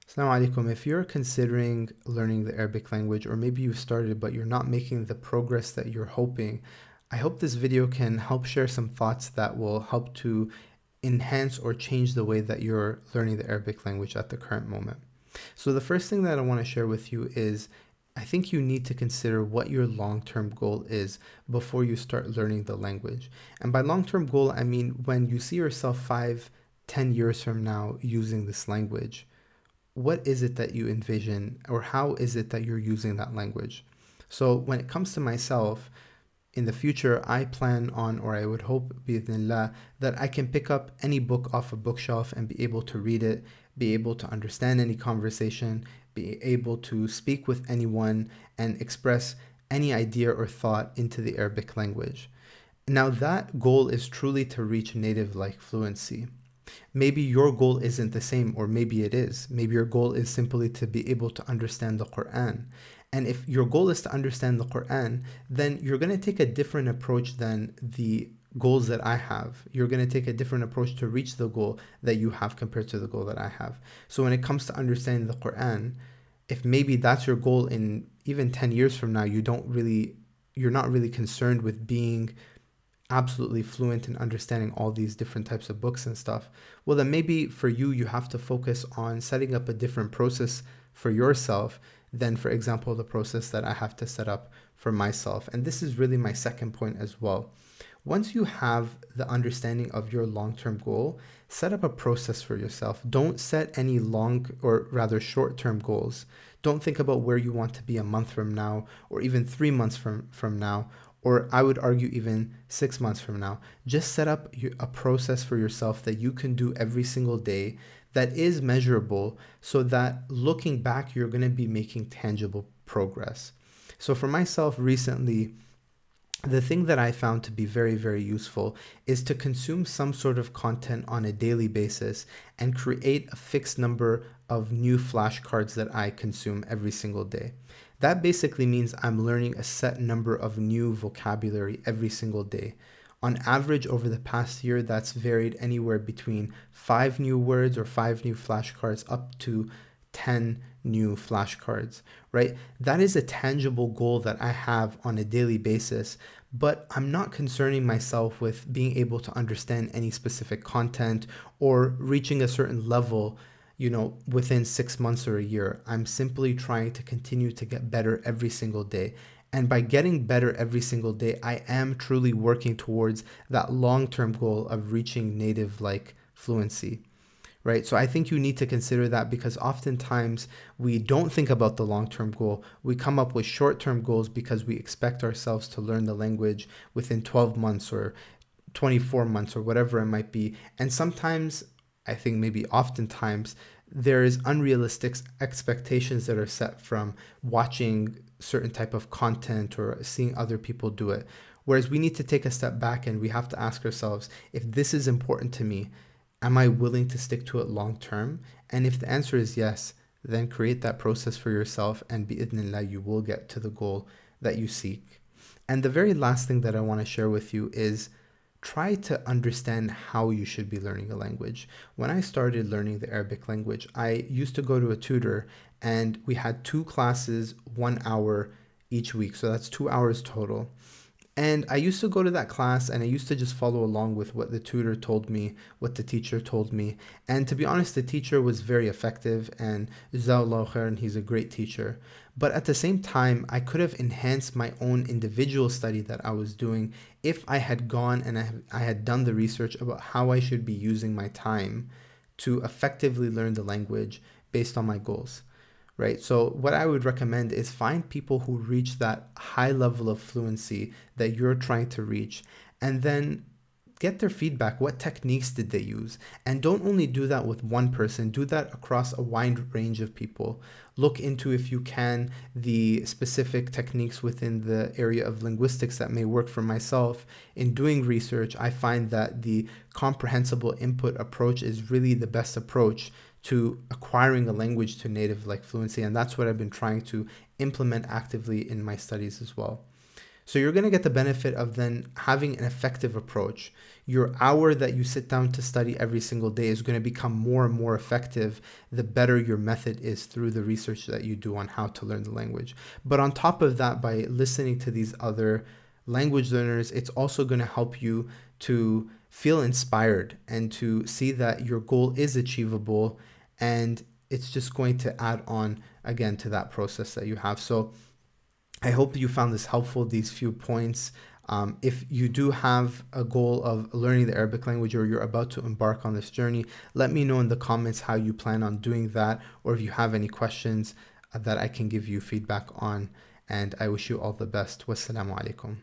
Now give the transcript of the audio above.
Assalamu alaikum. If you're considering learning the Arabic language, or maybe you've started but you're not making the progress that you're hoping, I hope this video can help share some thoughts that will help to enhance or change the way that you're learning the Arabic language at the current moment. So the first thing that I want to share with you is I think you need to consider what your long-term goal is before you start learning the language. And by long-term goal, I mean when you see yourself 5, 10 years from now using this language, what is it that you envision, or how is it that you're using that language? So when it comes to myself, in the future, I plan on, or I would hope, bi'idhnillah, that I can pick up any book off a bookshelf and be able to read it, be able to understand any conversation, be able to speak with anyone, and express any idea or thought into the Arabic language. Now, that goal is truly to reach native-like fluency. Maybe your goal isn't the same, or maybe it is. Maybe your goal is simply to be able to understand the Quran. And if your goal is to understand the Quran, then you're going to take a different approach than the goals that I have. You're going to take a different approach to reach the goal that you have compared to the goal that I have. So when it comes to understanding the Quran, if maybe that's your goal in even 10 years from now, you're not really concerned with being absolutely fluent in understanding all these different types of books and stuff, well, then maybe for you, you have to focus on setting up a different process for yourself than, for example, the process that I have to set up for myself. And this is really my second point as well. Once you have the understanding of your long-term goal, set up a process for yourself. Don't set any long, or rather short-term goals. Don't think about where you want to be a month from now, or even 3 months from now, or I would argue even 6 months from now. Just set up a process for yourself that you can do every single day that is measurable, so that looking back, you're going to be making tangible progress. So for myself recently, the thing that I found to be very, very useful is to consume some sort of content on a daily basis and create a fixed number of new flashcards that I consume every single day. That basically means I'm learning a set number of new vocabulary every single day. On average, over the past year, that's varied anywhere between 5 new words or 5 new flashcards up to 10 new flashcards, right? That is a tangible goal that I have on a daily basis, but I'm not concerning myself with being able to understand any specific content or reaching a certain level, within 6 months or a year. I'm simply trying to continue to get better every single day. And by getting better every single day, I am truly working towards that long-term goal of reaching native-like fluency. Right? So I think you need to consider that, because oftentimes we don't think about the long-term goal. We come up with short-term goals because we expect ourselves to learn the language within 12 months or 24 months or whatever it might be. And sometimes, I think maybe oftentimes, there is unrealistic expectations that are set from watching certain type of content or seeing other people do it. Whereas we need to take a step back and we have to ask ourselves, if this is important to me, am I willing to stick to it long term? And if the answer is yes, then create that process for yourself, and bi'idhnillah, you will get to the goal that you seek. And the very last thing that I want to share with you is try to understand how you should be learning a language. When I started learning the Arabic language, I used to go to a tutor, and we had 2 classes, 1 hour each week. So that's 2 hours total. And I used to go to that class and I used to just follow along with what the tutor told me, what the teacher told me. And to be honest, the teacher was very effective, and Jazakallahu khairan, he's a great teacher. But at the same time, I could have enhanced my own individual study that I was doing if I had gone and I had done the research about how I should be using my time to effectively learn the language based on my goals. Right? So what I would recommend is find people who reach that high level of fluency that you're trying to reach, and then get their feedback. What techniques did they use? And don't only do that with one person, do that across a wide range of people. Look into, if you can, the specific techniques within the area of linguistics that may work for myself. In doing research, I find that the comprehensible input approach is really the best approach to acquiring a language to native-like fluency, and that's what I've been trying to implement actively in my studies as well. So you're going to get the benefit of then having an effective approach. Your hour that you sit down to study every single day is going to become more and more effective the better your method is through the research that you do on how to learn the language. But on top of that, by listening to these other language learners, it's also going to help you to feel inspired and to see that your goal is achievable, and it's just going to add on again to that process that you have. So I hope you found this helpful, these few points. If you do have a goal of learning the Arabic language, or you're about to embark on this journey, let me know in the comments how you plan on doing that, or if you have any questions that I can give you feedback on. And I wish you all the best. Wassalamu alaikum.